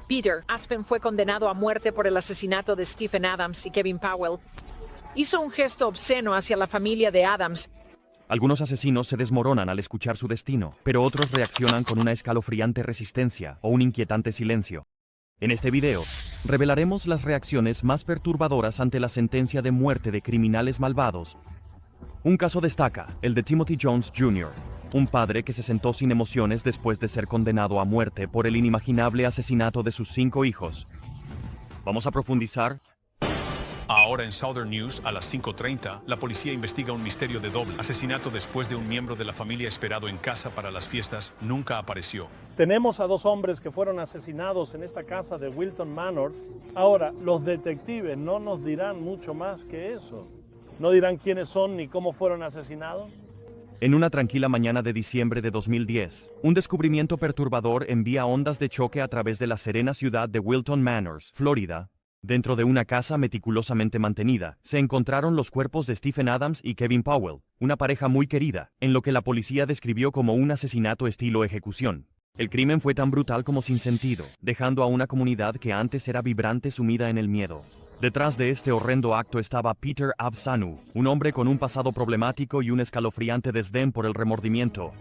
Peter Aspen fue condenado a muerte por el asesinato de Stephen Adams y Kevin Powell. Hizo un gesto obsceno hacia la familia de Adams. Algunos asesinos se desmoronan al escuchar su destino, pero otros reaccionan con una escalofriante resistencia o un inquietante silencio. En este video, revelaremos las reacciones más perturbadoras ante la sentencia de muerte de criminales malvados. Un caso destaca, el de Timothy Jones Jr., un padre que se sentó sin emociones después de ser condenado a muerte por el inimaginable asesinato de sus 5 hijos. Vamos a profundizar. Ahora en Southern News, a las 5:30, la policía investiga un misterio de doble asesinato después de un miembro de la familia esperado en casa para las fiestas nunca apareció. Tenemos a 2 hombres que fueron asesinados en esta casa de Wilton Manor. Ahora, los detectives no nos dirán mucho más que eso. No dirán quiénes son ni cómo fueron asesinados. En una tranquila mañana de diciembre de 2010, un descubrimiento perturbador envía ondas de choque a través de la serena ciudad de Wilton Manors, Florida. Dentro de una casa meticulosamente mantenida, se encontraron los cuerpos de Stephen Adams y Kevin Powell, una pareja muy querida, en lo que la policía describió como un asesinato estilo ejecución. El crimen fue tan brutal como sin sentido, dejando a una comunidad que antes era vibrante sumida en el miedo. Detrás de este horrendo acto estaba Peter Absanu, un hombre con un pasado problemático y un escalofriante desdén por el remordimiento.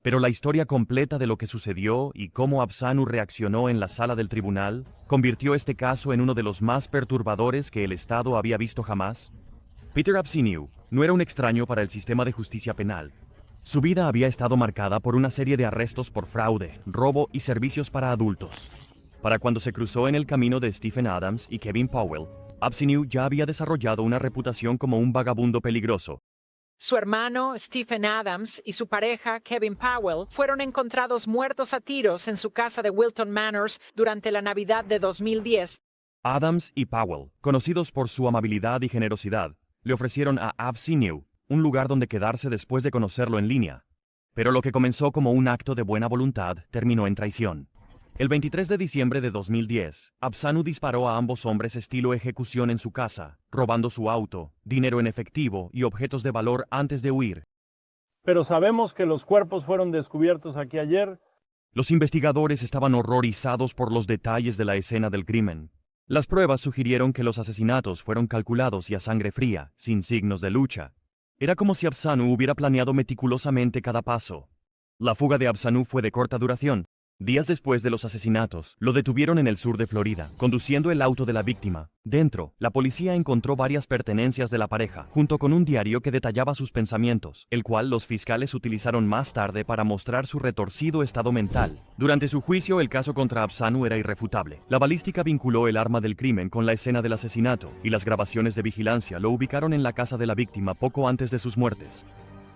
Pero la historia completa de lo que sucedió y cómo Absanu reaccionó en la sala del tribunal convirtió este caso en uno de los más perturbadores que el Estado había visto jamás. Peter Absanu no era un extraño para el sistema de justicia penal. Su vida había estado marcada por una serie de arrestos por fraude, robo y servicios para adultos. Para cuando se cruzó en el camino de Stephen Adams y Kevin Powell, Absanu ya había desarrollado una reputación como un vagabundo peligroso. Su hermano, Stephen Adams, y su pareja, Kevin Powell, fueron encontrados muertos a tiros en su casa de Wilton Manors durante la Navidad de 2010. Adams y Powell, conocidos por su amabilidad y generosidad, le ofrecieron a Absanu un lugar donde quedarse después de conocerlo en línea. Pero lo que comenzó como un acto de buena voluntad terminó en traición. El 23 de diciembre de 2010, Absanu disparó a ambos hombres estilo ejecución en su casa, robando su auto, dinero en efectivo y objetos de valor antes de huir. Pero sabemos que los cuerpos fueron descubiertos aquí ayer. Los investigadores estaban horrorizados por los detalles de la escena del crimen. Las pruebas sugirieron que los asesinatos fueron calculados y a sangre fría, sin signos de lucha. Era como si Absanu hubiera planeado meticulosamente cada paso. La fuga de Absanu fue de corta duración. Días después de los asesinatos, lo detuvieron en el sur de Florida, conduciendo el auto de la víctima. Dentro, la policía encontró varias pertenencias de la pareja, junto con un diario que detallaba sus pensamientos, el cual los fiscales utilizaron más tarde para mostrar su retorcido estado mental. Durante su juicio, el caso contra Absanu era irrefutable. La balística vinculó el arma del crimen con la escena del asesinato, y las grabaciones de vigilancia lo ubicaron en la casa de la víctima poco antes de sus muertes.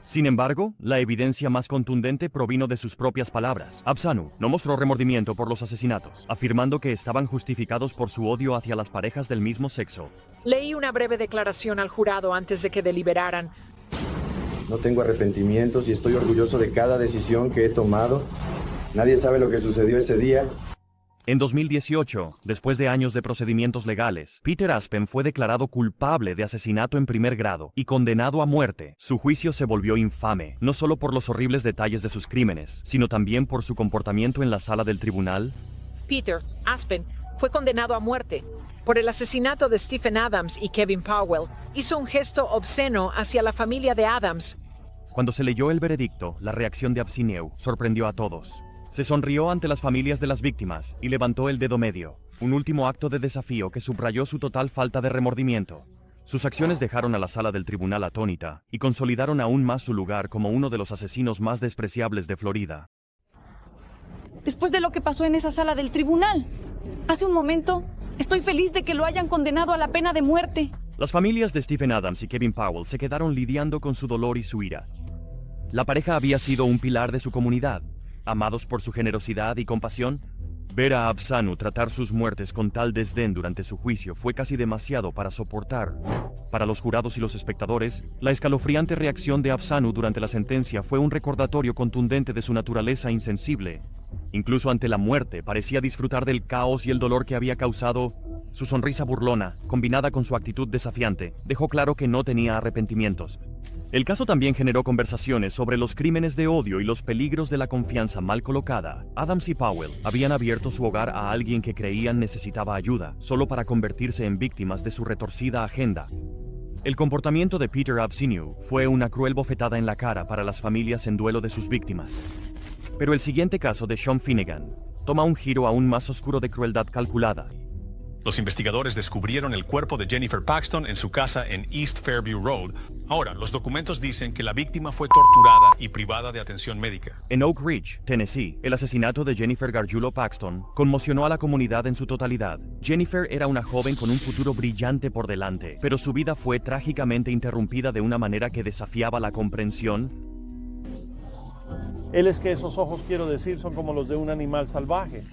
Sin embargo, la evidencia más contundente provino de sus propias palabras. Absanu no mostró remordimiento por los asesinatos, afirmando que estaban justificados por su odio hacia las parejas del mismo sexo. Leí una breve declaración al jurado antes de que deliberaran. No tengo arrepentimientos y estoy orgulloso de cada decisión que he tomado. Nadie sabe lo que sucedió ese día. En 2018, después de años de procedimientos legales, Peter Aspen fue declarado culpable de asesinato en primer grado y condenado a muerte. Su juicio se volvió infame, no solo por los horribles detalles de sus crímenes, sino también por su comportamiento en la sala del tribunal. Peter Aspen fue condenado a muerte por el asesinato de Stephen Adams y Kevin Powell. Hizo un gesto obsceno hacia la familia de Adams. Cuando se leyó el veredicto, la reacción de Absanu sorprendió a todos. Se sonrió ante las familias de las víctimas y levantó el dedo medio, un último acto de desafío que subrayó su total falta de remordimiento. Sus acciones dejaron a la sala del tribunal atónita y consolidaron aún más su lugar como uno de los asesinos más despreciables de Florida. Después de lo que pasó en esa sala del tribunal, hace un momento, estoy feliz de que lo hayan condenado a la pena de muerte. Las familias de Stephen Adams y Kevin Powell se quedaron lidiando con su dolor y su ira. La pareja había sido un pilar de su comunidad. Amados por su generosidad y compasión, ver a Absanu tratar sus muertes con tal desdén durante su juicio fue casi demasiado para soportar. Para los jurados y los espectadores, la escalofriante reacción de Absanu durante la sentencia fue un recordatorio contundente de su naturaleza insensible. Incluso ante la muerte, parecía disfrutar del caos y el dolor que había causado. Su sonrisa burlona, combinada con su actitud desafiante, dejó claro que no tenía arrepentimientos. El caso también generó conversaciones sobre los crímenes de odio y los peligros de la confianza mal colocada. Adams y Powell habían abierto su hogar a alguien que creían necesitaba ayuda, solo para convertirse en víctimas de su retorcida agenda. El comportamiento de Peter Absiniu fue una cruel bofetada en la cara para las familias en duelo de sus víctimas. Pero el siguiente caso de Sean Finnegan toma un giro aún más oscuro de crueldad calculada. Los investigadores descubrieron el cuerpo de Jennifer Paxton en su casa en East Fairview Road. Ahora, los documentos dicen que la víctima fue torturada y privada de atención médica. En Oak Ridge, Tennessee, el asesinato de Jennifer Gargiulo Paxton conmocionó a la comunidad en su totalidad. Jennifer era una joven con un futuro brillante por delante, pero su vida fue trágicamente interrumpida de una manera que desafiaba la comprensión. Él es que esos ojos, quiero decir, son como los de un animal salvaje.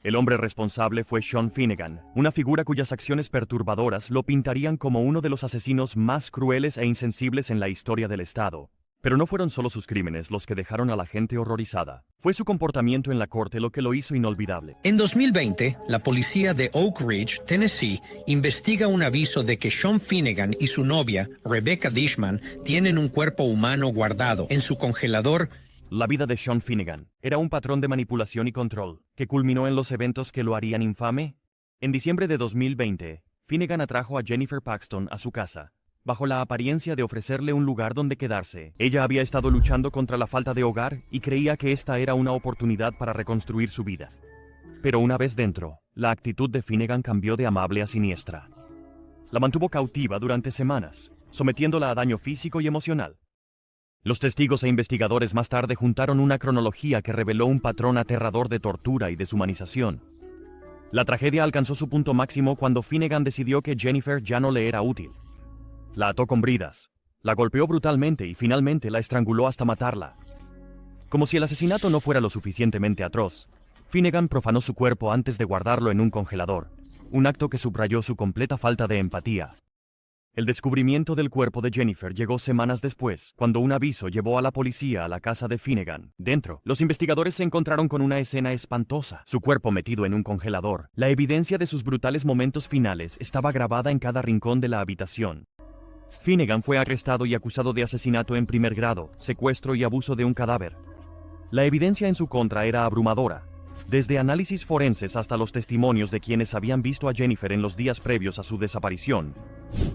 El hombre responsable fue Sean Finnegan, una figura cuyas acciones perturbadoras lo pintarían como uno de los asesinos más crueles e insensibles en la historia del estado. Pero no fueron solo sus crímenes los que dejaron a la gente horrorizada. Fue su comportamiento en la corte lo que lo hizo inolvidable. En 2020, la policía de Oak Ridge, Tennessee, investiga un aviso de que Sean Finnegan y su novia, Rebecca Dishman, tienen un cuerpo humano guardado en su congelador. La vida de Sean Finnegan era un patrón de manipulación y control, que culminó en los eventos que lo harían infame. En diciembre de 2020, Finnegan atrajo a Jennifer Paxton a su casa, bajo la apariencia de ofrecerle un lugar donde quedarse. Ella había estado luchando contra la falta de hogar y creía que esta era una oportunidad para reconstruir su vida. Pero una vez dentro, la actitud de Finnegan cambió de amable a siniestra. La mantuvo cautiva durante semanas, sometiéndola a daño físico y emocional. Los testigos e investigadores más tarde juntaron una cronología que reveló un patrón aterrador de tortura y deshumanización. La tragedia alcanzó su punto máximo cuando Finnegan decidió que Jennifer ya no le era útil. La ató con bridas, la golpeó brutalmente y finalmente la estranguló hasta matarla. Como si el asesinato no fuera lo suficientemente atroz, Finnegan profanó su cuerpo antes de guardarlo en un congelador, un acto que subrayó su completa falta de empatía. El descubrimiento del cuerpo de Jennifer llegó semanas después, cuando un aviso llevó a la policía a la casa de Finnegan. Dentro, los investigadores se encontraron con una escena espantosa, su cuerpo metido en un congelador. La evidencia de sus brutales momentos finales estaba grabada en cada rincón de la habitación. Finnegan fue arrestado y acusado de asesinato en primer grado, secuestro y abuso de un cadáver. La evidencia en su contra era abrumadora. Desde análisis forenses hasta los testimonios de quienes habían visto a Jennifer en los días previos a su desaparición.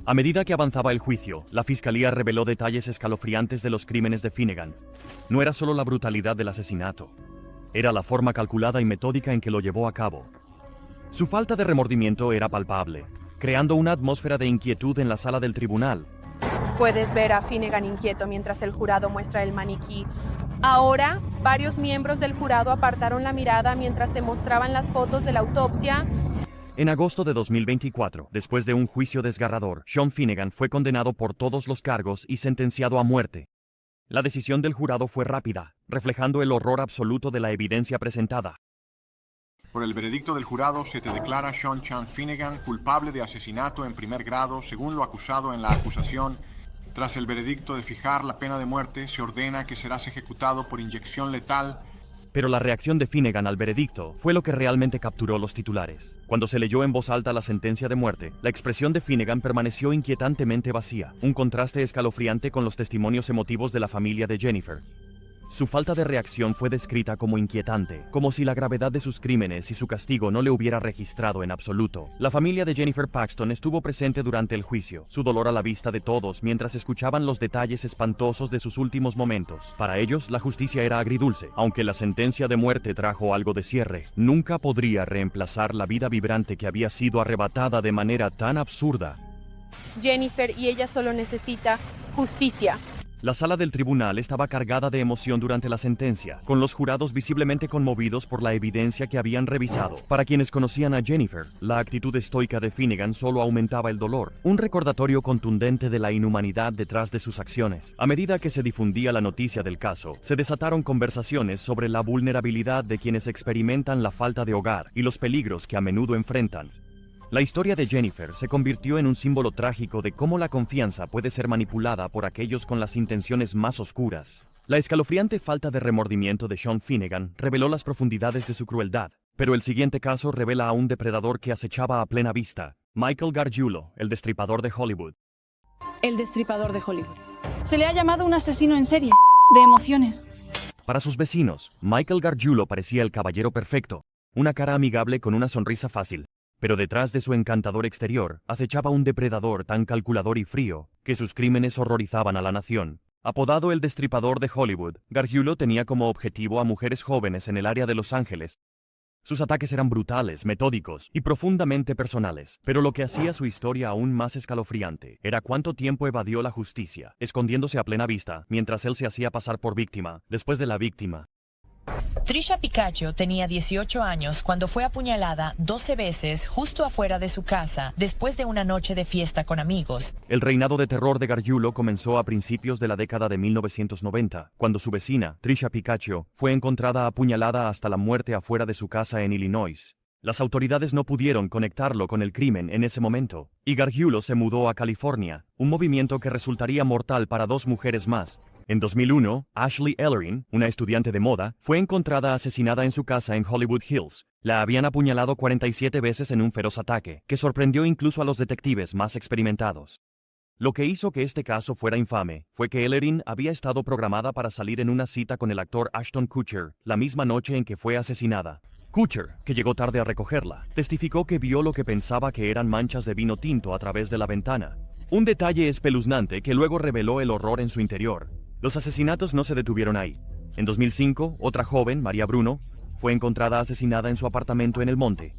A medida que avanzaba el juicio, la fiscalía reveló detalles escalofriantes de los crímenes de Finnegan. No era solo la brutalidad del asesinato, era la forma calculada y metódica en que lo llevó a cabo. Su falta de remordimiento era palpable, creando una atmósfera de inquietud en la sala del tribunal. Puedes ver a Finnegan inquieto mientras el jurado muestra el maniquí. Ahora, varios miembros del jurado apartaron la mirada mientras se mostraban las fotos de la autopsia. En agosto de 2024, después de un juicio desgarrador, Sean Finnegan fue condenado por todos los cargos y sentenciado a muerte. La decisión del jurado fue rápida, reflejando el horror absoluto de la evidencia presentada. Por el veredicto del jurado se te declara Sean Chan Finnegan culpable de asesinato en primer grado según lo acusado en la acusación. Tras el veredicto de fijar la pena de muerte, se ordena que serás ejecutado por inyección letal. Pero la reacción de Finnegan al veredicto fue lo que realmente capturó los titulares. Cuando se leyó en voz alta la sentencia de muerte, la expresión de Finnegan permaneció inquietantemente vacía, un contraste escalofriante con los testimonios emotivos de la familia de Jennifer. Su falta de reacción fue descrita como inquietante, como si la gravedad de sus crímenes y su castigo no le hubiera registrado en absoluto. La familia de Jennifer Paxton estuvo presente durante el juicio, su dolor a la vista de todos mientras escuchaban los detalles espantosos de sus últimos momentos. Para ellos, la justicia era agridulce. Aunque la sentencia de muerte trajo algo de cierre, nunca podría reemplazar la vida vibrante que había sido arrebatada de manera tan absurda. Jennifer y ella solo necesita justicia. La sala del tribunal estaba cargada de emoción durante la sentencia, con los jurados visiblemente conmovidos por la evidencia que habían revisado. Para quienes conocían a Jennifer, la actitud estoica de Finnegan solo aumentaba el dolor, un recordatorio contundente de la inhumanidad detrás de sus acciones. A medida que se difundía la noticia del caso, se desataron conversaciones sobre la vulnerabilidad de quienes experimentan la falta de hogar y los peligros que a menudo enfrentan. La historia de Jennifer se convirtió en un símbolo trágico de cómo la confianza puede ser manipulada por aquellos con las intenciones más oscuras. La escalofriante falta de remordimiento de Sean Finnegan reveló las profundidades de su crueldad. Pero el siguiente caso revela a un depredador que acechaba a plena vista, Michael Gargiulo, el destripador de Hollywood. El destripador de Hollywood. Se le ha llamado un asesino en serie, de emociones. Para sus vecinos, Michael Gargiulo parecía el caballero perfecto, una cara amigable con una sonrisa fácil. Pero detrás de su encantador exterior, acechaba un depredador tan calculador y frío, que sus crímenes horrorizaban a la nación. Apodado el destripador de Hollywood, Gargiulo tenía como objetivo a mujeres jóvenes en el área de Los Ángeles. Sus ataques eran brutales, metódicos y profundamente personales, pero lo que hacía su historia aún más escalofriante era cuánto tiempo evadió la justicia, escondiéndose a plena vista, mientras él se hacía pasar por víctima, después de la víctima. Trisha Picaccio tenía 18 años cuando fue apuñalada 12 veces justo afuera de su casa después de una noche de fiesta con amigos. El reinado de terror de Gargiulo comenzó a principios de la década de 1990, cuando su vecina, Trisha Picaccio, fue encontrada apuñalada hasta la muerte afuera de su casa en Illinois. Las autoridades no pudieron conectarlo con el crimen en ese momento, y Gargiulo se mudó a California, un movimiento que resultaría mortal para 2 mujeres más. En 2001, Ashley Ellerin, una estudiante de moda, fue encontrada asesinada en su casa en Hollywood Hills. La habían apuñalado 47 veces en un feroz ataque, que sorprendió incluso a los detectives más experimentados. Lo que hizo que este caso fuera infame fue que Ellerin había estado programada para salir en una cita con el actor Ashton Kutcher la misma noche en que fue asesinada. Kutcher, que llegó tarde a recogerla, testificó que vio lo que pensaba que eran manchas de vino tinto a través de la ventana. Un detalle espeluznante que luego reveló el horror en su interior. Los asesinatos no se detuvieron ahí. En 2005, otra joven, María Bruno, fue encontrada asesinada en su apartamento en El Monte.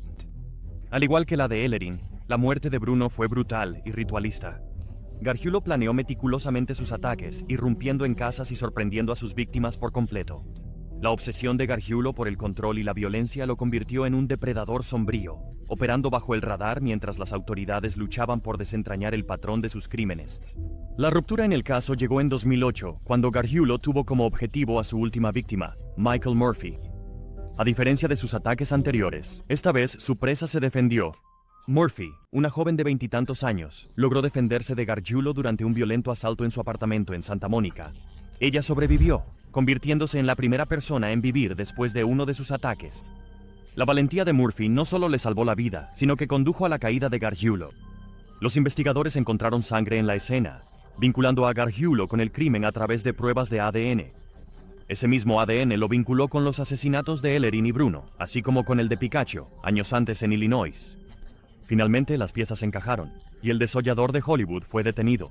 Al igual que la de Ellerin, la muerte de Bruno fue brutal y ritualista. Gargiulo planeó meticulosamente sus ataques, irrumpiendo en casas y sorprendiendo a sus víctimas por completo. La obsesión de Gargiulo por el control y la violencia lo convirtió en un depredador sombrío, operando bajo el radar mientras las autoridades luchaban por desentrañar el patrón de sus crímenes. La ruptura en el caso llegó en 2008, cuando Gargiulo tuvo como objetivo a su última víctima, Michael Murphy. A diferencia de sus ataques anteriores, esta vez su presa se defendió. Murphy, una joven de 20 y tantos años, logró defenderse de Gargiulo durante un violento asalto en su apartamento en Santa Mónica. Ella sobrevivió, convirtiéndose en la primera persona en vivir después de uno de sus ataques. La valentía de Murphy no solo le salvó la vida, sino que condujo a la caída de Gargiulo. Los investigadores encontraron sangre en la escena, vinculando a Gargiulo con el crimen a través de pruebas de ADN. Ese mismo ADN lo vinculó con los asesinatos de Ellerin y Bruno, así como con el de Picaccio, años antes en Illinois. Finalmente, las piezas encajaron, y el desollador de Hollywood fue detenido.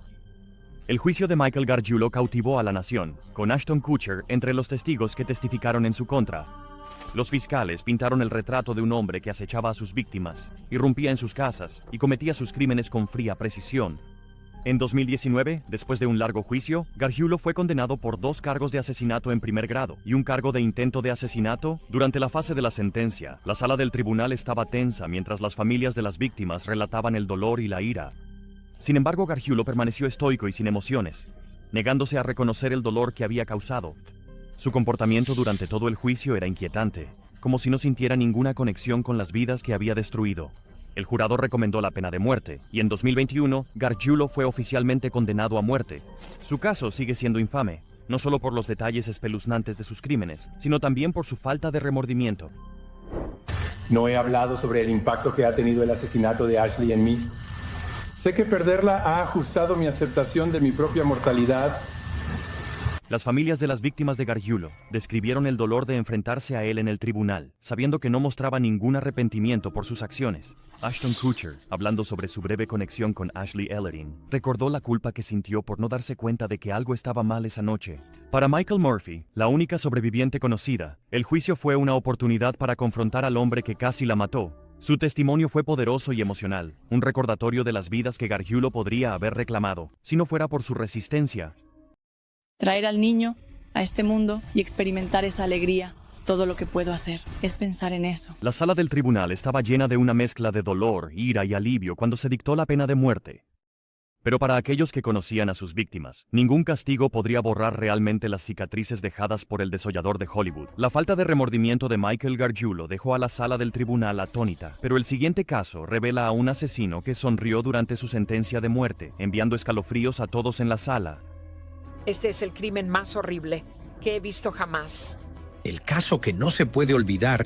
El juicio de Michael Gargiulo cautivó a la nación, con Ashton Kutcher entre los testigos que testificaron en su contra. Los fiscales pintaron el retrato de un hombre que acechaba a sus víctimas, irrumpía en sus casas y cometía sus crímenes con fría precisión. En 2019, después de un largo juicio, Gargiulo fue condenado por 2 cargos de asesinato en primer grado y un cargo de intento de asesinato. Durante la fase de la sentencia, la sala del tribunal estaba tensa mientras las familias de las víctimas relataban el dolor y la ira. Sin embargo, Gargiulo permaneció estoico y sin emociones, negándose a reconocer el dolor que había causado. Su comportamiento durante todo el juicio era inquietante, como si no sintiera ninguna conexión con las vidas que había destruido. El jurado recomendó la pena de muerte, y en 2021, Gargiulo fue oficialmente condenado a muerte. Su caso sigue siendo infame, no solo por los detalles espeluznantes de sus crímenes, sino también por su falta de remordimiento. No he hablado sobre el impacto que ha tenido el asesinato de Ashley en mí. Sé que perderla ha ajustado mi aceptación de mi propia mortalidad. Las familias de las víctimas de Gargiulo describieron el dolor de enfrentarse a él en el tribunal, sabiendo que no mostraba ningún arrepentimiento por sus acciones. Ashton Kutcher, hablando sobre su breve conexión con Ashley Ellerin, recordó la culpa que sintió por no darse cuenta de que algo estaba mal esa noche. Para Michael Murphy, la única sobreviviente conocida, el juicio fue una oportunidad para confrontar al hombre que casi la mató. Su testimonio fue poderoso y emocional, un recordatorio de las vidas que Gargiulo podría haber reclamado, si no fuera por su resistencia. Traer al niño a este mundo y experimentar esa alegría. Todo lo que puedo hacer es pensar en eso. La sala del tribunal estaba llena de una mezcla de dolor, ira y alivio cuando se dictó la pena de muerte. Pero para aquellos que conocían a sus víctimas, ningún castigo podría borrar realmente las cicatrices dejadas por el desollador de Hollywood. La falta de remordimiento de Michael Gargiulo dejó a la sala del tribunal atónita, pero el siguiente caso revela a un asesino que sonrió durante su sentencia de muerte, enviando escalofríos a todos en la sala. Este es el crimen más horrible que he visto jamás. El caso que no se puede olvidar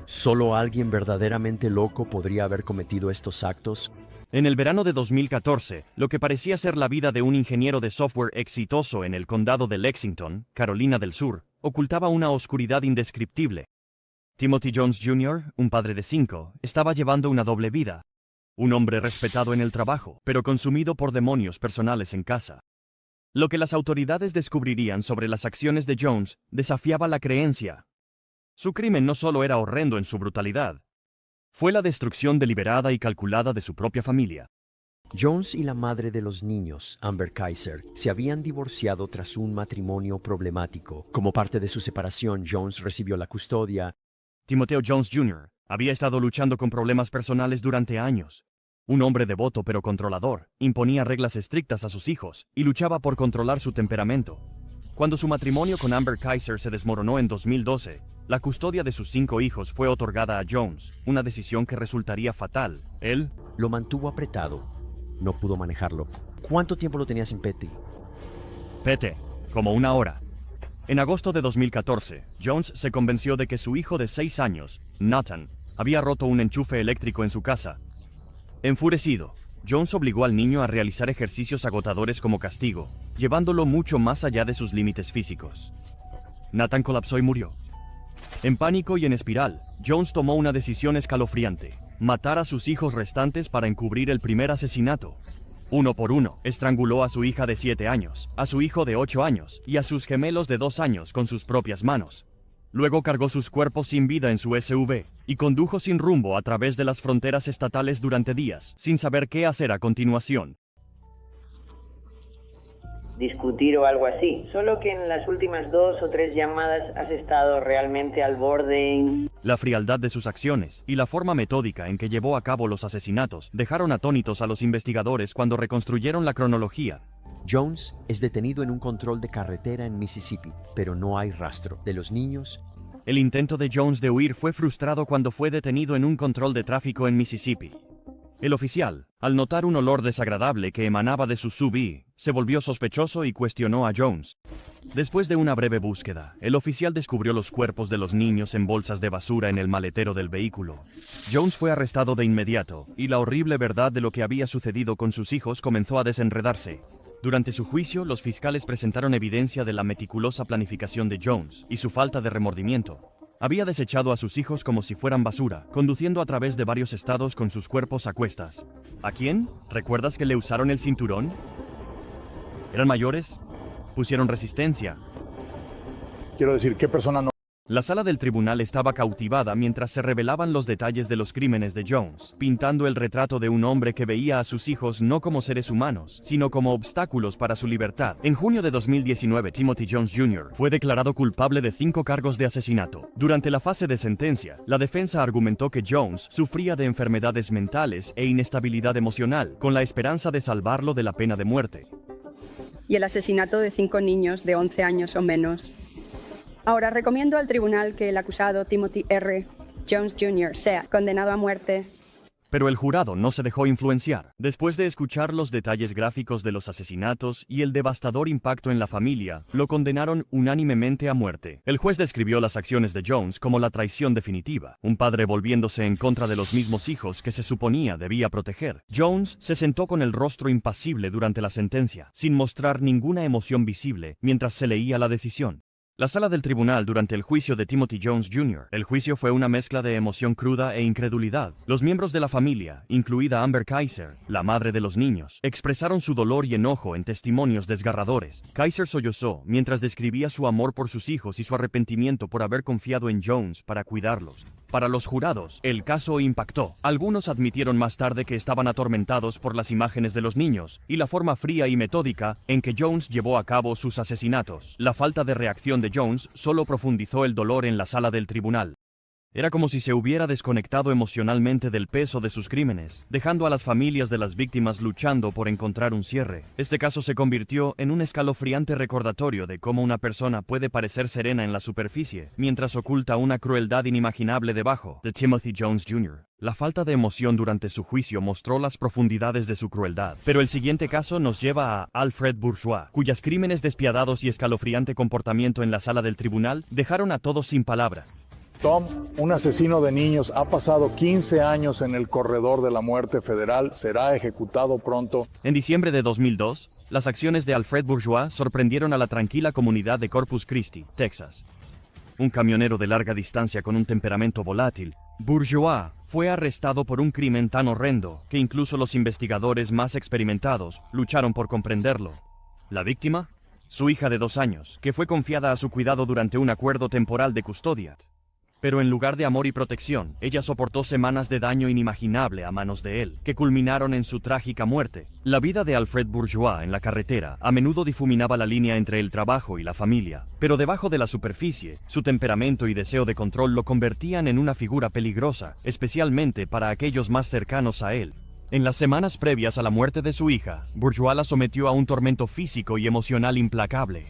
¿Solo alguien verdaderamente loco podría haber cometido estos actos? En el verano de 2014, lo que parecía ser la vida de un ingeniero de software exitoso en el condado de Lexington, Carolina del Sur, ocultaba una oscuridad indescriptible. Timothy Jones Jr., un padre de 5, estaba llevando una doble vida. Un hombre respetado en el trabajo, pero consumido por demonios personales en casa. Lo que las autoridades descubrirían sobre las acciones de Jones desafiaba la creencia. Su crimen no solo era horrendo en su brutalidad, fue la destrucción deliberada y calculada de su propia familia. Jones y la madre de los niños, Amber Kaiser, se habían divorciado tras un matrimonio problemático. Como parte de su separación, Jones recibió la custodia. Timothy Jones Jr. había estado luchando con problemas personales durante años. Un hombre devoto pero controlador, imponía reglas estrictas a sus hijos y luchaba por controlar su temperamento. Cuando su matrimonio con Amber Kaiser se desmoronó en 2012, la custodia de sus 5 hijos fue otorgada a Jones, una decisión que resultaría fatal. Él lo mantuvo apretado. No pudo manejarlo. ¿Cuánto tiempo lo tenías en Petty? Pete, como 1 hora. En agosto de 2014, Jones se convenció de que su hijo de 6 años, Nathan, había roto un enchufe eléctrico en su casa. Enfurecido, Jones obligó al niño a realizar ejercicios agotadores como castigo, llevándolo mucho más allá de sus límites físicos. Nathan colapsó y murió. En pánico y en espiral, Jones tomó una decisión escalofriante: matar a sus hijos restantes para encubrir el primer asesinato. Uno por uno, estranguló a su hija de 7 años, a su hijo de 8 años y a sus gemelos de 2 años con sus propias manos. Luego cargó sus cuerpos sin vida en su SUV y condujo sin rumbo a través de las fronteras estatales durante días, sin saber qué hacer a continuación. Discutir o algo así, solo que en las últimas 2 o 3 llamadas has estado realmente al borde. La frialdad de sus acciones y la forma metódica en que llevó a cabo los asesinatos dejaron atónitos a los investigadores cuando reconstruyeron la cronología. Jones es detenido en un control de carretera en Mississippi, pero no hay rastro de los niños. El intento de Jones de huir fue frustrado cuando fue detenido en un control de tráfico en Mississippi. El oficial, al notar un olor desagradable que emanaba de su SUV, se volvió sospechoso y cuestionó a Jones. Después de una breve búsqueda, el oficial descubrió los cuerpos de los niños en bolsas de basura en el maletero del vehículo. Jones fue arrestado de inmediato, y la horrible verdad de lo que había sucedido con sus hijos comenzó a desenredarse. Durante su juicio, los fiscales presentaron evidencia de la meticulosa planificación de Jones y su falta de remordimiento. Había desechado a sus hijos como si fueran basura, conduciendo a través de varios estados con sus cuerpos a cuestas. ¿A quién? ¿Recuerdas que le usaron el cinturón? ¿Eran mayores? ¿Pusieron resistencia? Quiero decir, ¿qué persona no? La sala del tribunal estaba cautivada mientras se revelaban los detalles de los crímenes de Jones, pintando el retrato de un hombre que veía a sus hijos no como seres humanos, sino como obstáculos para su libertad. En junio de 2019, Timothy Jones Jr. fue declarado culpable de 5 cargos de asesinato. Durante la fase de sentencia, la defensa argumentó que Jones sufría de enfermedades mentales e inestabilidad emocional, con la esperanza de salvarlo de la pena de muerte. Y el asesinato de 5 niños de 11 años o menos. Ahora recomiendo al tribunal que el acusado Timothy R. Jones Jr. sea condenado a muerte. Pero el jurado no se dejó influenciar. Después de escuchar los detalles gráficos de los asesinatos y el devastador impacto en la familia, lo condenaron unánimemente a muerte. El juez describió las acciones de Jones como la traición definitiva, un padre volviéndose en contra de los mismos hijos que se suponía debía proteger. Jones se sentó con el rostro impasible durante la sentencia, sin mostrar ninguna emoción visible mientras se leía la decisión. La sala del tribunal durante el juicio de Timothy Jones Jr. El juicio fue una mezcla de emoción cruda e incredulidad. Los miembros de la familia, incluida Amber Kaiser, la madre de los niños, expresaron su dolor y enojo en testimonios desgarradores. Kaiser sollozó mientras describía su amor por sus hijos y su arrepentimiento por haber confiado en Jones para cuidarlos. Para los jurados, el caso impactó. Algunos admitieron más tarde que estaban atormentados por las imágenes de los niños y la forma fría y metódica en que Jones llevó a cabo sus asesinatos. La falta de reacción de Jones solo profundizó el dolor en la sala del tribunal. Era como si se hubiera desconectado emocionalmente del peso de sus crímenes, dejando a las familias de las víctimas luchando por encontrar un cierre. Este caso se convirtió en un escalofriante recordatorio de cómo una persona puede parecer serena en la superficie, mientras oculta una crueldad inimaginable debajo. De Timothy Jones Jr. La falta de emoción durante su juicio mostró las profundidades de su crueldad. Pero el siguiente caso nos lleva a Alfred Bourgeois, cuyos crímenes despiadados y escalofriante comportamiento en la sala del tribunal dejaron a todos sin palabras. Tom, un asesino de niños, ha pasado 15 años en el corredor de la muerte federal, será ejecutado pronto. En diciembre de 2002, las acciones de Alfred Bourgeois sorprendieron a la tranquila comunidad de Corpus Christi, Texas. Un camionero de larga distancia con un temperamento volátil, Bourgeois fue arrestado por un crimen tan horrendo que incluso los investigadores más experimentados lucharon por comprenderlo. ¿La víctima? Su hija de 2 años, que fue confiada a su cuidado durante un acuerdo temporal de custodia. Pero en lugar de amor y protección, ella soportó semanas de daño inimaginable a manos de él, que culminaron en su trágica muerte. La vida de Alfred Bourgeois en la carretera a menudo difuminaba la línea entre el trabajo y la familia, pero debajo de la superficie, su temperamento y deseo de control lo convertían en una figura peligrosa, especialmente para aquellos más cercanos a él. En las semanas previas a la muerte de su hija, Bourgeois la sometió a un tormento físico y emocional implacable.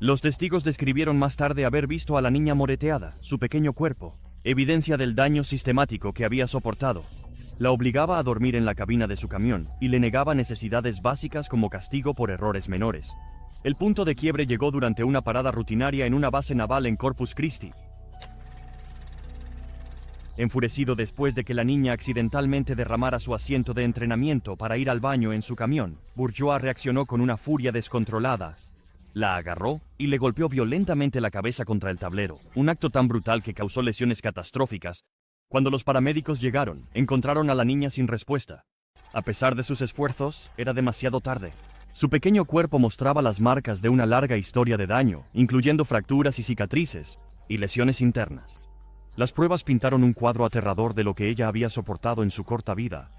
Los testigos describieron más tarde haber visto a la niña moreteada, su pequeño cuerpo, evidencia del daño sistemático que había soportado. La obligaba a dormir en la cabina de su camión y le negaba necesidades básicas como castigo por errores menores. El punto de quiebre llegó durante una parada rutinaria en una base naval en Corpus Christi. Enfurecido después de que la niña accidentalmente derramara su asiento de entrenamiento para ir al baño en su camión, Bourgeois reaccionó con una furia descontrolada. La agarró y le golpeó violentamente la cabeza contra el tablero, un acto tan brutal que causó lesiones catastróficas. Cuando los paramédicos llegaron, encontraron a la niña sin respuesta. A pesar de sus esfuerzos, era demasiado tarde. Su pequeño cuerpo mostraba las marcas de una larga historia de daño, incluyendo fracturas y cicatrices, y lesiones internas. Las pruebas pintaron un cuadro aterrador de lo que ella había soportado en su corta vida.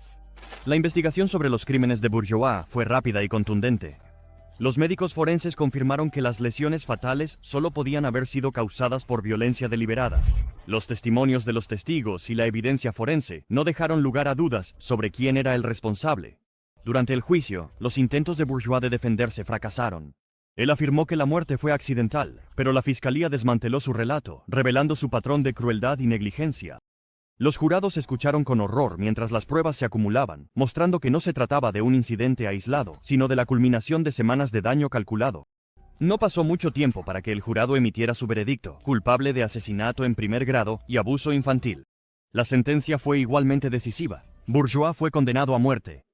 La investigación sobre los crímenes de Bourgeois fue rápida y contundente. Los médicos forenses confirmaron que las lesiones fatales solo podían haber sido causadas por violencia deliberada. Los testimonios de los testigos y la evidencia forense no dejaron lugar a dudas sobre quién era el responsable. Durante el juicio, los intentos de Bourgeois de defenderse fracasaron. Él afirmó que la muerte fue accidental, pero la fiscalía desmanteló su relato, revelando su patrón de crueldad y negligencia. Los jurados escucharon con horror mientras las pruebas se acumulaban, mostrando que no se trataba de un incidente aislado, sino de la culminación de semanas de daño calculado. No pasó mucho tiempo para que el jurado emitiera su veredicto, culpable de asesinato en primer grado y abuso infantil. La sentencia fue igualmente decisiva. Bourgeois fue condenado a muerte.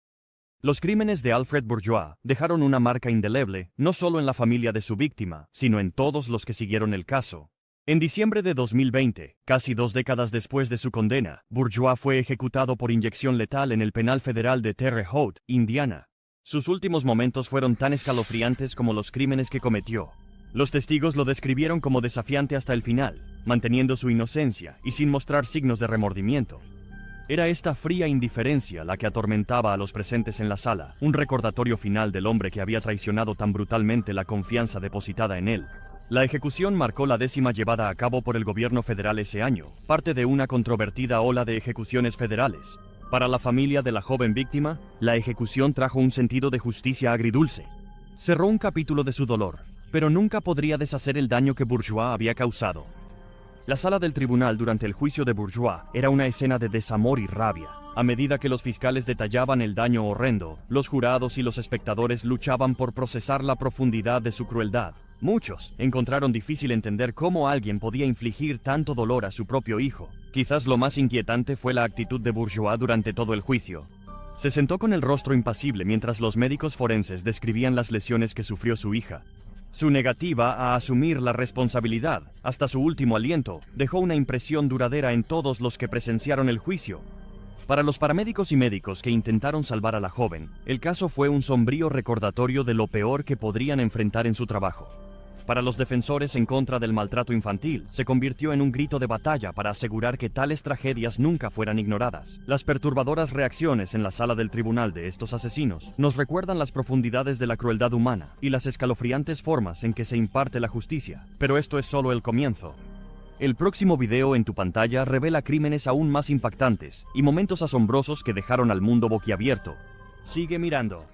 Los crímenes de Alfred Bourgeois dejaron una marca indeleble, no solo en la familia de su víctima, sino en todos los que siguieron el caso. En diciembre de 2020, casi 2 décadas después de su condena, Bourgeois fue ejecutado por inyección letal en el penal federal de Terre Haute, Indiana. Sus últimos momentos fueron tan escalofriantes como los crímenes que cometió. Los testigos lo describieron como desafiante hasta el final, manteniendo su inocencia y sin mostrar signos de remordimiento. Era esta fría indiferencia la que atormentaba a los presentes en la sala, un recordatorio final del hombre que había traicionado tan brutalmente la confianza depositada en él. La ejecución marcó la 10ª llevada a cabo por el gobierno federal ese año, parte de una controvertida ola de ejecuciones federales. Para la familia de la joven víctima, la ejecución trajo un sentido de justicia agridulce. Cerró un capítulo de su dolor, pero nunca podría deshacer el daño que Bourgeois había causado. La sala del tribunal durante el juicio de Bourgeois era una escena de desamor y rabia. A medida que los fiscales detallaban el daño horrendo, los jurados y los espectadores luchaban por procesar la profundidad de su crueldad. Muchos encontraron difícil entender cómo alguien podía infligir tanto dolor a su propio hijo. Quizás lo más inquietante fue la actitud de Bourgeois durante todo el juicio. Se sentó con el rostro impasible mientras los médicos forenses describían las lesiones que sufrió su hija. Su negativa a asumir la responsabilidad, hasta su último aliento, dejó una impresión duradera en todos los que presenciaron el juicio. Para los paramédicos y médicos que intentaron salvar a la joven, el caso fue un sombrío recordatorio de lo peor que podrían enfrentar en su trabajo. Para los defensores en contra del maltrato infantil, se convirtió en un grito de batalla para asegurar que tales tragedias nunca fueran ignoradas. Las perturbadoras reacciones en la sala del tribunal de estos asesinos nos recuerdan las profundidades de la crueldad humana y las escalofriantes formas en que se imparte la justicia. Pero esto es solo el comienzo. El próximo video en tu pantalla revela crímenes aún más impactantes y momentos asombrosos que dejaron al mundo boquiabierto. Sigue mirando.